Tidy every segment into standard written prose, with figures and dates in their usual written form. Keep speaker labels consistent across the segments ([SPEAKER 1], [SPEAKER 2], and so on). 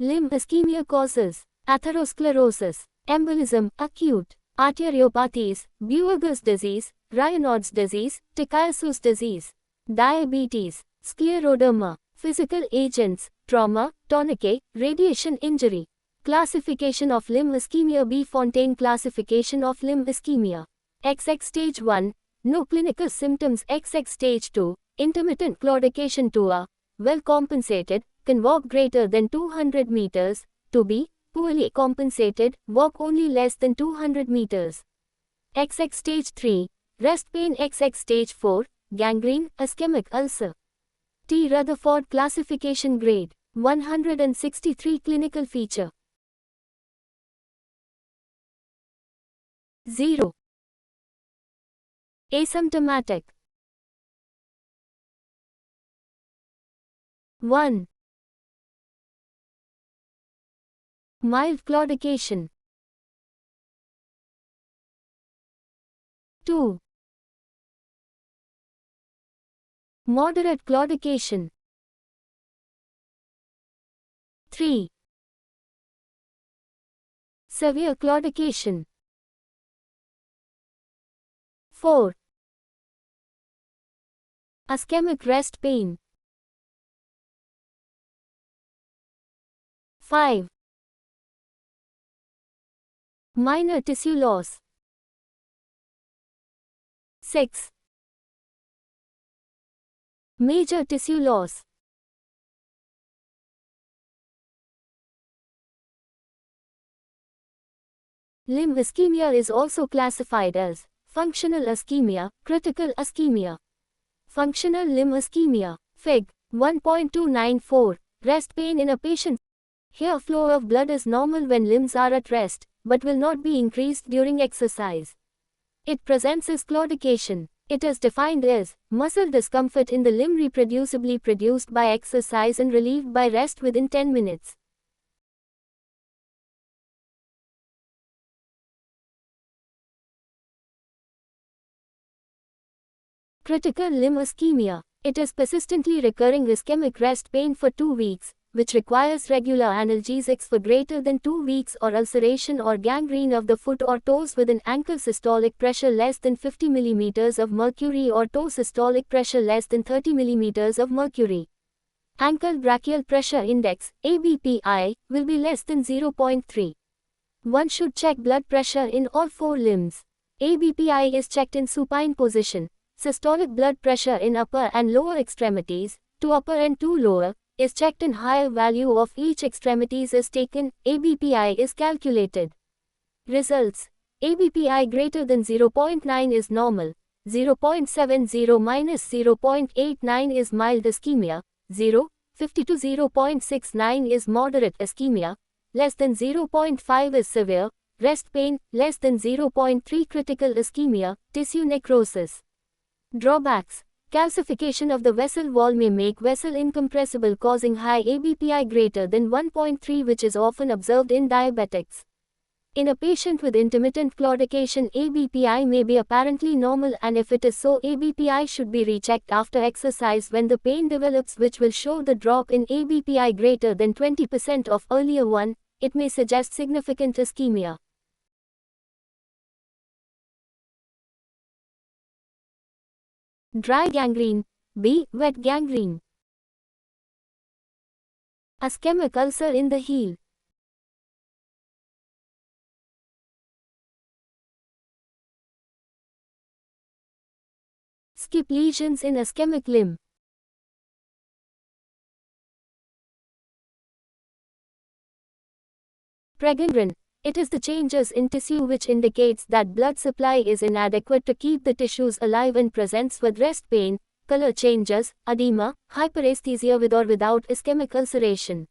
[SPEAKER 1] Limb ischemia causes atherosclerosis, embolism, acute arteriopathies, Buerger's disease, Raynaud's disease, Takayasu's disease, diabetes, scleroderma, physical agents, trauma, tourniquet, radiation injury. Classification of limb ischemia. B. Fontaine classification of limb ischemia. XX stage 1, no clinical symptoms. XX stage 2, intermittent claudication. 2A, well compensated, can walk greater than 200 meters. 2B, poorly compensated, walk only less than 200 meters. XX stage 3, rest pain. XX stage 4, gangrene, ischemic ulcer. T. Rutherford classification grade 163. Clinical feature 0. Asymptomatic. 1. Mild claudication. 2. Moderate claudication. 3. Severe claudication. 4. Ischemic rest pain. 5. Minor tissue loss. 6. Major tissue loss. Limb ischemia is also classified as functional ischemia, critical ischemia. Functional limb ischemia. Fig. 1.294. Rest pain in a patient. Here flow of blood is normal when limbs are at rest, but will not be increased during exercise. It presents as claudication. It is defined as muscle discomfort in the limb reproducibly produced by exercise and relieved by rest within 10 minutes. Critical limb ischemia. It is persistently recurring ischemic rest pain for 2 weeks, which requires regular analgesics for greater than 2 weeks, or ulceration or gangrene of the foot or toes with an ankle systolic pressure less than 50 mm of mercury or toe systolic pressure less than 30 mm of mercury. Ankle brachial pressure index, ABPI, will be less than 0.3. One should check blood pressure in all 4 limbs. ABPI is checked in supine position. Systolic blood pressure in upper and lower extremities, 2 upper and 2 lower, is checked and higher value of each extremities is taken. ABPI is calculated. Results. ABPI greater than 0.9 is normal. 0.70 minus 0.89 is mild ischemia. 0.50 to 0.69 is moderate ischemia. Less than 0.5 is severe. Rest pain. Less than 0.3 critical ischemia. Tissue necrosis. Drawbacks. Calcification of the vessel wall may make vessel incompressible, causing high ABPI greater than 1.3, which is often observed in diabetics. In a patient with intermittent claudication, ABPI may be apparently normal, and if it is so, ABPI should be rechecked after exercise when the pain develops, which will show the drop in ABPI greater than 20% of earlier one. It may suggest significant ischemia. Dry gangrene. B. Wet gangrene. Ischemic ulcer in the heel. Skip lesions in ischemic limb. Pregangrene. It is the changes in tissue which indicates that blood supply is inadequate to keep the tissues alive and presents with rest pain, color changes, edema, hyperesthesia with or without ischemic ulceration.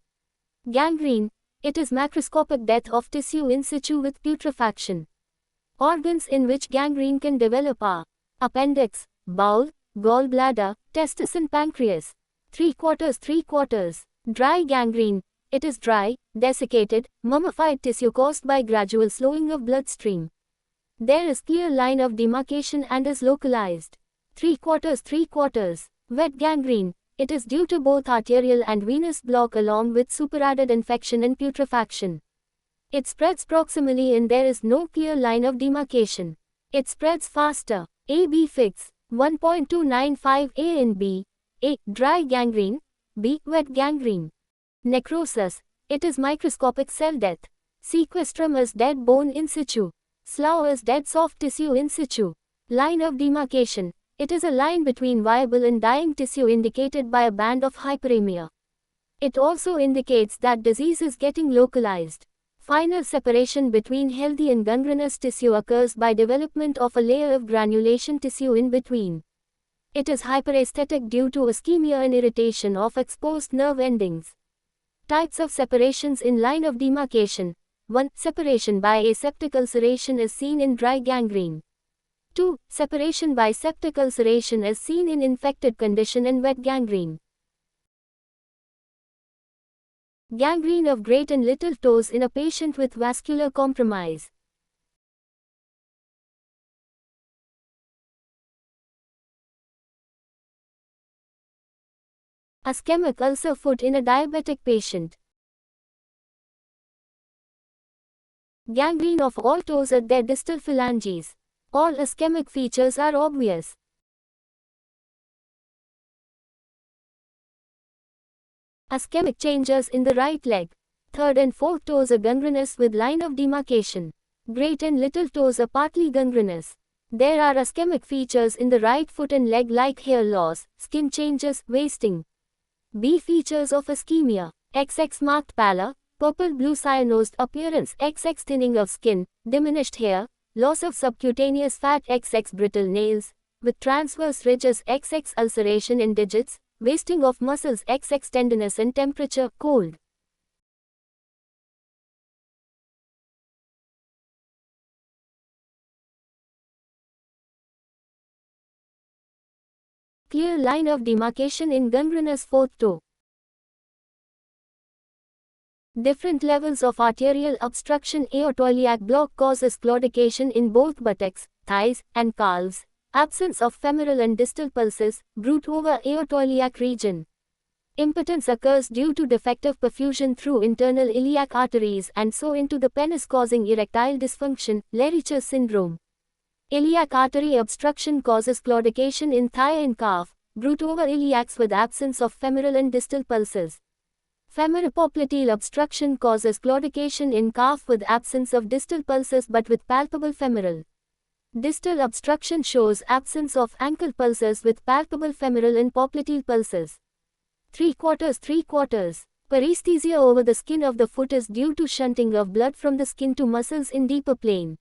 [SPEAKER 1] Gangrene. It is macroscopic death of tissue in situ with putrefaction. Organs in which gangrene can develop are appendix, bowel, gallbladder, testis and pancreas. 3/4. Dry gangrene. It is dry, desiccated, mummified tissue caused by gradual slowing of bloodstream. There is clear line of demarcation and is localized. 3/4. Wet gangrene. It is due to both arterial and venous block along with superadded infection and putrefaction. It spreads proximally and there is no clear line of demarcation. It spreads faster. A-B Figs 1.295 A and B. A. Dry gangrene. B. Wet gangrene. Necrosis. It is microscopic cell death. Sequestrum is dead bone in situ. Slough is dead soft tissue in situ. Line of demarcation. It is a line between viable and dying tissue indicated by a band of hyperemia. It also indicates that disease is getting localized. Final separation between healthy and gangrenous tissue occurs by development of a layer of granulation tissue in between. It is hyperesthetic due to ischemia and irritation of exposed nerve endings. Types of separations in line of demarcation. 1. Separation by aseptic ulceration is seen in dry gangrene. 2. Separation by septic ulceration is seen in infected condition and wet gangrene. Gangrene of great and little toes in a patient with vascular compromise. Ischemic ulcer foot in a diabetic patient. Gangrene of all toes at their distal phalanges. All ischemic features are obvious. Ischemic changes in the right leg. Third and fourth toes are gangrenous with line of demarcation. Great and little toes are partly gangrenous. There are ischemic features in the right foot and leg like hair loss, skin changes, wasting. B. Features of ischemia. XX marked pallor, purple-blue cyanosed appearance, XX thinning of skin, diminished hair, loss of subcutaneous fat, XX brittle nails, with transverse ridges, XX ulceration in digits, wasting of muscles, XX tenderness and temperature, cold. Clear line of demarcation in gangrenous fourth toe. Different levels of arterial obstruction. Aortoiliac block causes claudication in both buttocks, thighs, and calves. Absence of femoral and distal pulses, brute over aortoiliac region. Impotence occurs due to defective perfusion through internal iliac arteries and so into the penis causing erectile dysfunction, Lericher syndrome. Iliac artery obstruction causes claudication in thigh and calf, brute over iliacs with absence of femoral and distal pulses. Femoropopliteal obstruction causes claudication in calf with absence of distal pulses but with palpable femoral. Distal obstruction shows absence of ankle pulses with palpable femoral and popliteal pulses. 3/4. Paresthesia over the skin of the foot is due to shunting of blood from the skin to muscles in deeper plane.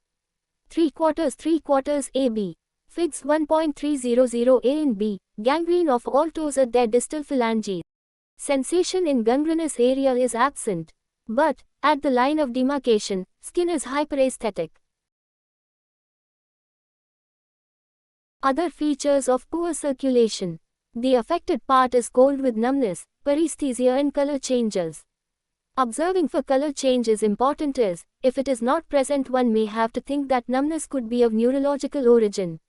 [SPEAKER 1] 3/4 AB. Figs 1.300 A and B. Gangrene of all toes at their distal phalanges. Sensation in gangrenous area is absent. But, at the line of demarcation, skin is hyperesthetic. Other features of poor circulation. The affected part is cold with numbness, paresthesia and color changes. Observing for color change is important as, if it is not present one may have to think that numbness could be of neurological origin.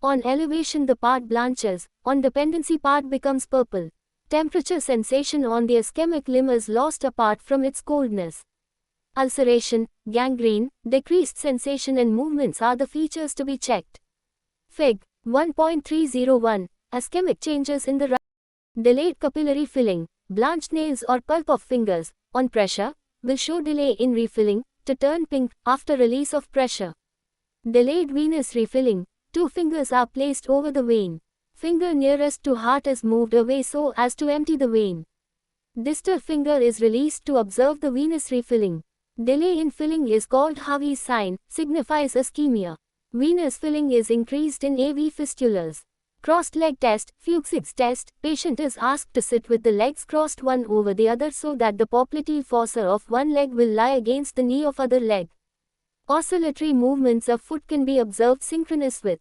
[SPEAKER 1] On elevation the part blanches, on dependency part becomes purple. Temperature sensation on the ischemic limb is lost apart from its coldness. Ulceration, gangrene, decreased sensation and movements are the features to be checked. Fig. 1.301. Ischemic changes in the right. Delayed capillary filling, blanched nails or pulp of fingers, on pressure, will show delay in refilling, to turn pink, after release of pressure. Delayed venous refilling, 2 fingers are placed over the vein. Finger nearest to heart is moved away so as to empty the vein. Distal finger is released to observe the venous refilling. Delay in filling is called Harvey's sign, signifies ischemia. Venous filling is increased in AV fistulas. Crossed leg test, Fuchsig's test, patient is asked to sit with the legs crossed one over the other so that the popliteal fossa of one leg will lie against the knee of other leg. Oscillatory movements of foot can be observed synchronous with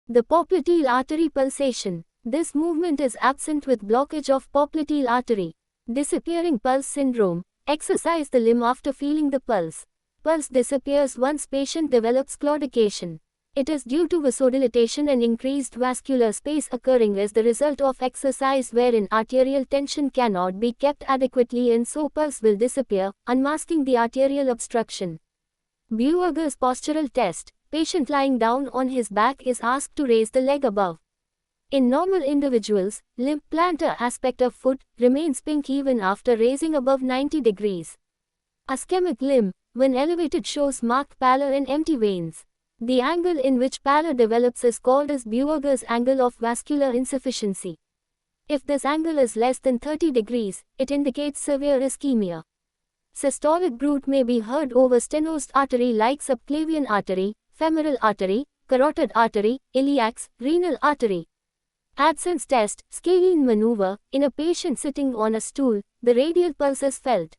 [SPEAKER 1] The popliteal artery pulsation. This movement is absent with blockage of popliteal artery. Disappearing pulse syndrome. Exercise the limb after feeling the pulse. Pulse disappears once patient develops claudication. It is due to vasodilatation and increased vascular space occurring as the result of exercise wherein arterial tension cannot be kept adequately and so pulse will disappear, unmasking the arterial obstruction. Buerger's postural test. Patient lying down on his back is asked to raise the leg above. In normal individuals, limb plantar aspect of foot remains pink even after raising above 90 degrees. Ischemic limb, when elevated, shows marked pallor and empty veins. The angle in which pallor develops is called as Buerger's angle of vascular insufficiency. If this angle is less than 30 degrees, it indicates severe ischemia. Systolic bruit may be heard over stenosed artery like subclavian artery, femoral artery, carotid artery, iliacs, renal artery. Absence test, scalene maneuver. In a patient sitting on a stool, the radial pulse is felt.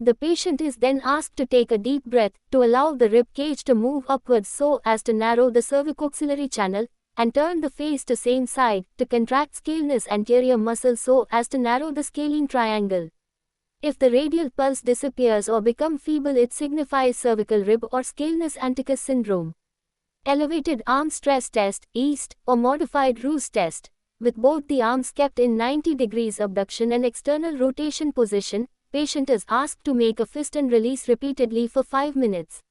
[SPEAKER 1] The patient is then asked to take a deep breath to allow the rib cage to move upwards so as to narrow the cervicoaxillary channel, and turn the face to same side to contract scalenus anterior muscle so as to narrow the scalene triangle. If the radial pulse disappears or become feeble, it signifies cervical rib or scalenus anticus syndrome. Elevated arm stress test, EAST, or modified Roos test. With both the arms kept in 90 degrees abduction and external rotation position, patient is asked to make a fist and release repeatedly for 5 minutes.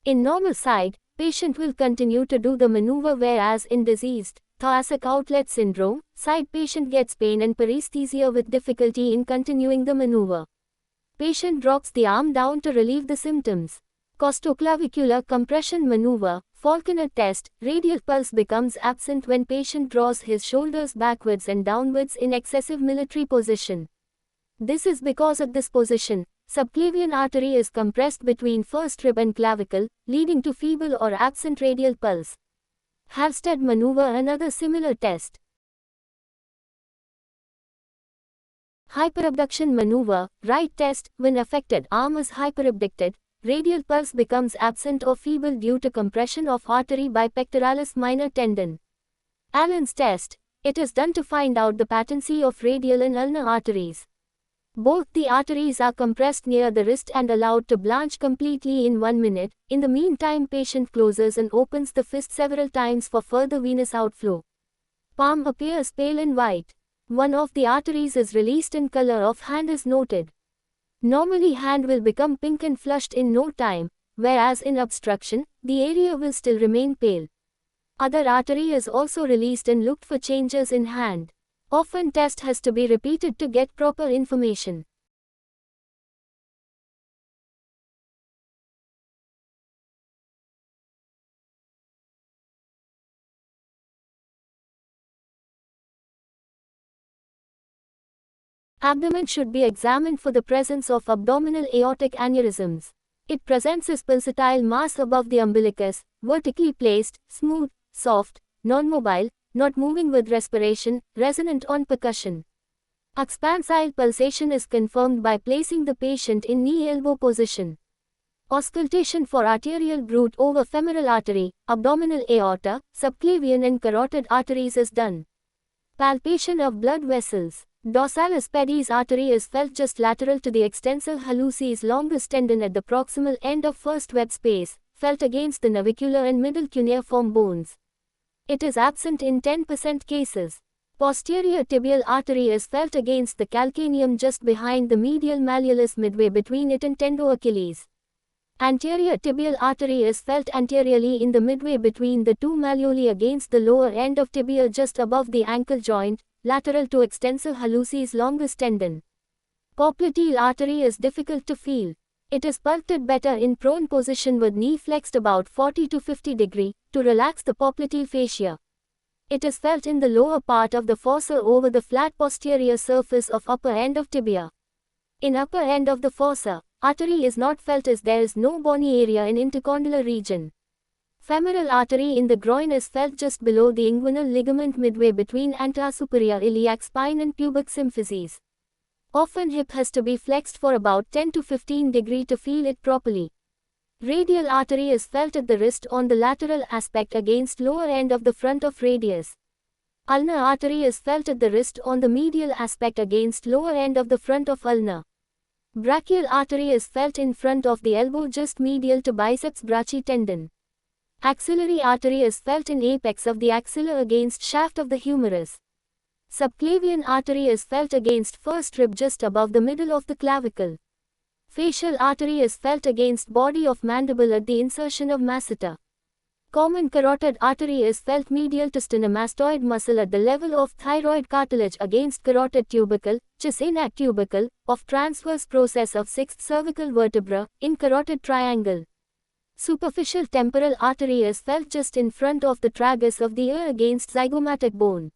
[SPEAKER 1] In normal side, patient will continue to do the maneuver, whereas in diseased, thoracic outlet syndrome, side patient gets pain and paresthesia with difficulty in continuing the maneuver. Patient drops the arm down to relieve the symptoms. Costoclavicular compression maneuver, Falconer test. Radial pulse becomes absent when patient draws his shoulders backwards and downwards in excessive military position. This is because at this position, subclavian artery is compressed between first rib and clavicle, leading to feeble or absent radial pulse. Halstead maneuver, another similar test. Hyperabduction maneuver, right test. When affected arm is hyperabducted, radial pulse becomes absent or feeble due to compression of artery by pectoralis minor tendon. Allen's test. It is done to find out the patency of radial and ulnar arteries. Both the arteries are compressed near the wrist and allowed to blanch completely in 1 minute. In the meantime, patient closes and opens the fist several times for further venous outflow. Palm appears pale and white. One of the arteries is released and color of hand is noted. Normally hand will become pink and flushed in no time, whereas in obstruction, the area will still remain pale. Other artery is also released and looked for changes in hand. Often test has to be repeated to get proper information. Abdomen should be examined for the presence of abdominal aortic aneurysms. It presents as pulsatile mass above the umbilicus, vertically placed, smooth, soft, non-mobile, not moving with respiration, resonant on percussion. Expansile pulsation is confirmed by placing the patient in knee-elbow position. Auscultation for arterial bruit over femoral artery, abdominal aorta, subclavian and carotid arteries is done. Palpation of blood vessels. Dorsalis pedis artery is felt just lateral to the extensor hallucis longus tendon at the proximal end of first web space, felt against the navicular and middle cuneiform bones. It is absent in 10% cases. Posterior tibial artery is felt against the calcaneum just behind the medial malleolus midway between it and tendo-Achilles. Anterior tibial artery is felt anteriorly in the midway between the two malleoli against the lower end of tibia just above the ankle joint, lateral to extensor hallucis longus tendon. Popliteal artery is difficult to feel. It is pulsed better in prone position with knee flexed about 40 to 50 degree, to relax the popliteal fascia. It is felt in the lower part of the fossa over the flat posterior surface of upper end of tibia. In upper end of the fossa, artery is not felt as there is no bony area in intercondylar region. Femoral artery in the groin is felt just below the inguinal ligament midway between anterosuperior iliac spine and pubic symphysis. Often hip has to be flexed for about 10 to 15 degree to feel it properly. Radial artery is felt at the wrist on the lateral aspect against lower end of the front of radius. Ulnar artery is felt at the wrist on the medial aspect against lower end of the front of ulnar. Brachial artery is felt in front of the elbow just medial to biceps brachii tendon. Axillary artery is felt in apex of the axilla against shaft of the humerus. Subclavian artery is felt against first rib just above the middle of the clavicle. Facial artery is felt against body of mandible at the insertion of masseter. Common carotid artery is felt medial to sternomastoid muscle at the level of thyroid cartilage against carotid tubercle, Chisenach tubercle, of transverse process of 6th cervical vertebra, in carotid triangle. Superficial temporal artery is felt just in front of the tragus of the ear against zygomatic bone.